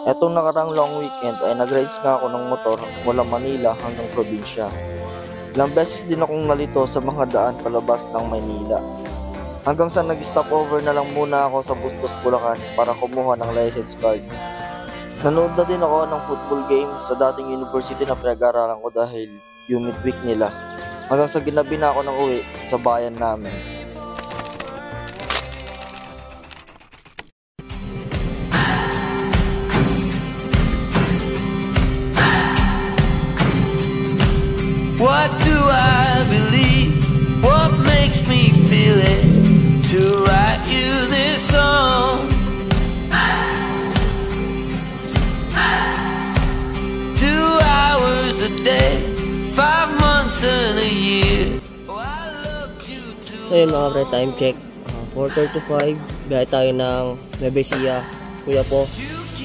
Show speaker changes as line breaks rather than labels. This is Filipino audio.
Etong nakarang long weekend ay nag-rides nga ako ng motor mula Manila hanggang probinsya. Ilang beses din akong nalito sa mga daan palabas ng Maynila. Hanggang sa nag-stopover na lang muna ako sa Bustos, Bulacan para kumuha ng license card. Nanood na din ako ng football game sa dating university na pinag-aralan ko dahil yung midweek nila. Hanggang sa ginabi na ako ng uwi sa bayan namin.
What do I believe? What makes me feel it to write you this song? 2 hours a day, 5 months and a year. Oh, I loved you too.
So yun mga pre, time check. 4:35. Gaya tayo ng Nueva Ecija, Kuya po.